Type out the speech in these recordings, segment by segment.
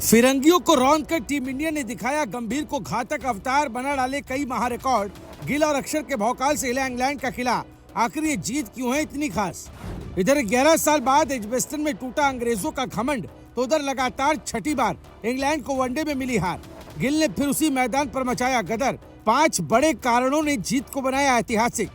फिरंगियों को रौंद कर टीम इंडिया ने दिखाया गंभीर को घातक अवतार, बना डाले कई महारिकॉर्ड। गिल और अक्षर के भौकाल से हिला इंग्लैंड का किला। आखिर ये जीत क्यों है इतनी खास? इधर 11 साल बाद एजबेस्टन में टूटा अंग्रेजों का घमंड, तो उधर लगातार छठी बार इंग्लैंड को वनडे में मिली हार। गिल ने फिर उसी मैदान पर मचाया गदर। 5 बड़े कारणों ने जीत को बनाया ऐतिहासिक।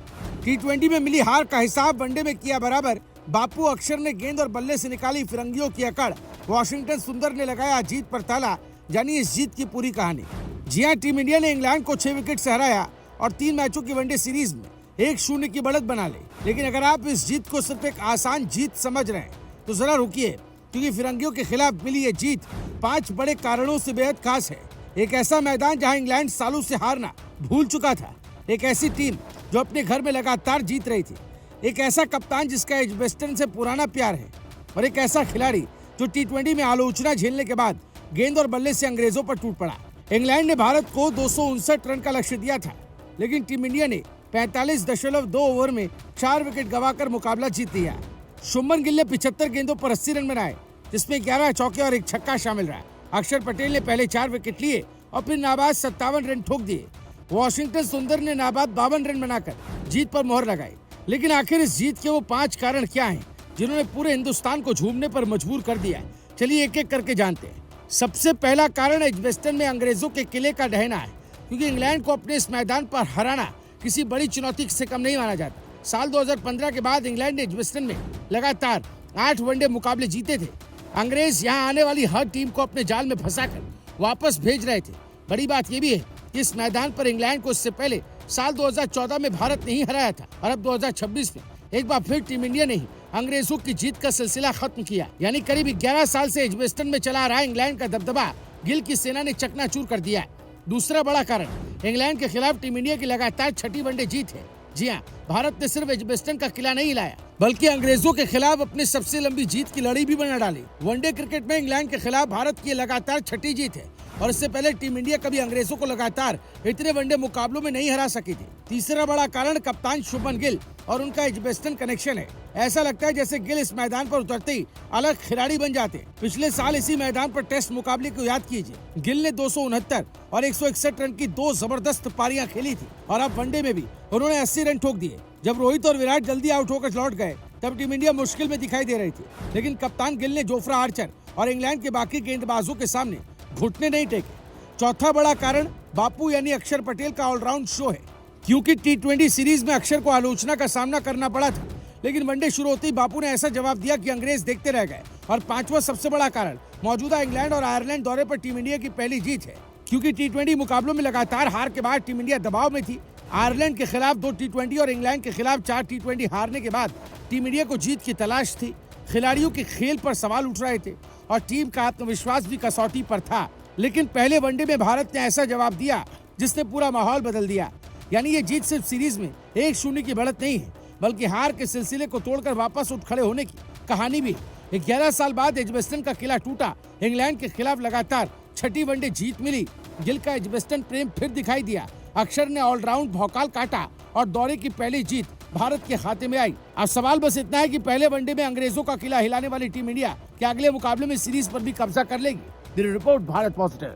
T20 में मिली हार का हिसाब वनडे में किया बराबर। बापू अक्षर ने गेंद और बल्ले से निकाली फिरंगियों की अकड़। वॉशिंगटन सुंदर ने लगाया जीत पर ताला। जानिए इस जीत की पूरी कहानी। जी हां, टीम इंडिया ने इंग्लैंड को 6 विकेट से हराया और 3 मैचों की वनडे सीरीज में 1-0 की बढ़त बना ली। लेकिन अगर आप इस जीत को सिर्फ एक आसान जीत समझ रहे हैं तो जरा रुकिए, क्योंकि फिरंगियों के खिलाफ मिली ये जीत 5 बड़े कारणों से बेहद खास है। एक ऐसा मैदान जहां इंग्लैंड सालों से हारना भूल चुका था, एक ऐसी टीम जो अपने घर में लगातार जीत रही थी, एक ऐसा कप्तान जिसका एजबेस्टन से पुराना प्यार है, और एक ऐसा खिलाड़ी जो T20 में आलोचना झेलने के बाद गेंद और बल्ले से अंग्रेजों पर टूट पड़ा। इंग्लैंड ने भारत को 259 रन का लक्ष्य दिया था, लेकिन टीम इंडिया ने 45.2 ओवर में 4 विकेट गंवाकर मुकाबला जीत लिया। शुभमन गिल ने 75 गेंदों पर 80 रन बनाए, जिसमें 11 चौके और 1 छक्का शामिल रहा। अक्षर पटेल ने पहले 4 विकेट लिए और फिर नाबाद 57 रन ठोक दिए। वॉशिंगटन सुंदर ने नाबाद 52 रन बनाकर जीत पर मोहर लगाई। लेकिन आखिर इस जीत के वो 5 कारण क्या हैं जिन्होंने पूरे हिंदुस्तान को झूमने पर मजबूर कर दिया? चलिए एक एक करके जानते हैं। सबसे पहला कारण एजबेस्टन में अंग्रेजों के किले का ढहना है, क्योंकि इंग्लैंड को अपने इस मैदान पर हराना किसी बड़ी चुनौती से कम नहीं माना जाता। साल 2015 के बाद इंग्लैंड ने एजबेस्टन में लगातार 8 वनडे मुकाबले जीते थे। अंग्रेज यहाँ आने वाली हर टीम को अपने जाल में फंसाकर वापस भेज रहे थे। बड़ी बात यह भी है कि इस मैदान पर इंग्लैंड को इससे पहले साल 2014 में भारत नहीं हराया था, और अब 2026 में एक बार फिर टीम इंडिया ने ही अंग्रेजों की जीत का सिलसिला खत्म किया। यानी करीब 11 साल से एजबेस्टन में चला आ रहा इंग्लैंड का दबदबा गिल की सेना ने चकनाचूर कर दिया है। दूसरा बड़ा कारण इंग्लैंड के खिलाफ टीम इंडिया की लगातार छठी वनडे जीत है। जी हाँ, भारत ने सिर्फ एजबेस्टन का किला नहीं हिलाया, बल्कि अंग्रेजों के खिलाफ अपनी सबसे लंबी जीत की लड़ी भी बना डाली। वनडे क्रिकेट में इंग्लैंड के खिलाफ भारत की लगातार छठी जीत है, और इससे पहले टीम इंडिया कभी अंग्रेजों को लगातार इतने वनडे मुकाबलों में नहीं हरा सकी थी। तीसरा बड़ा कारण कप्तान शुभमन गिल और उनका एजबेस्टन कनेक्शन है। ऐसा लगता है जैसे गिल इस मैदान पर उतरते ही अलग खिलाड़ी बन जाते। पिछले साल इसी मैदान पर टेस्ट मुकाबले को याद कीजिए। गिल ने 269 और 161 रन की 2 जबरदस्त पारियां खेली थी, और अब वनडे में भी उन्होंने 80 रन ठोक दिए। जब रोहित और विराट जल्दी आउट होकर लौट गए, तब टीम इंडिया मुश्किल में दिखाई दे रही थी, लेकिन कप्तान गिल ने जोफ्रा आर्चर और इंग्लैंड के बाकी गेंदबाजों के सामने घुटने नहीं टेके। चौथा बड़ा कारण बापू यानी अक्षर पटेल का ऑलराउंड शो है, क्योंकि T20 सीरीज में अक्षर को आलोचना का सामना करना पड़ा था, लेकिन वनडे शुरू होते ही बापू ने ऐसा जवाब दिया कि अंग्रेज देखते रह गए। और पांचवा सबसे बड़ा कारण मौजूदा इंग्लैंड और आयरलैंड दौरे पर टीम इंडिया की पहली जीत है, क्योंकि T20 मुकाबलों में लगातार हार के बाद टीम इंडिया दबाव में थी। आयरलैंड के खिलाफ 2 T20 और इंग्लैंड के खिलाफ 4 T20 हारने के बाद टीम इंडिया को जीत की तलाश थी। खिलाड़ियों के खेल पर सवाल उठ रहे थे और टीम का आत्मविश्वास भी कसौटी पर था। लेकिन पहले वनडे में भारत ने ऐसा जवाब दिया जिसने पूरा माहौल बदल दिया। यानी ये जीत सिर्फ सीरीज में 1-0 की बढ़त नहीं है, बल्कि हार के सिलसिले को तोड़कर वापस उठ खड़े होने की कहानी भी है। 11 साल बाद एजबेस्टन का किला टूटा, इंग्लैंड के खिलाफ लगातार छठी वनडे जीत मिली। गिल का एजबेस्टन प्रेम फिर दिखाई दिया। अक्षर ने ऑलराउंड भौकाल काटा और दौरे की पहली जीत भारत के खाते में आई। अब सवाल बस इतना है कि पहले वनडे में अंग्रेजों का किला हिलाने वाली टीम इंडिया क्या अगले मुकाबले में सीरीज पर भी कब्जा कर लेगी? Bureau report, Bharat positive.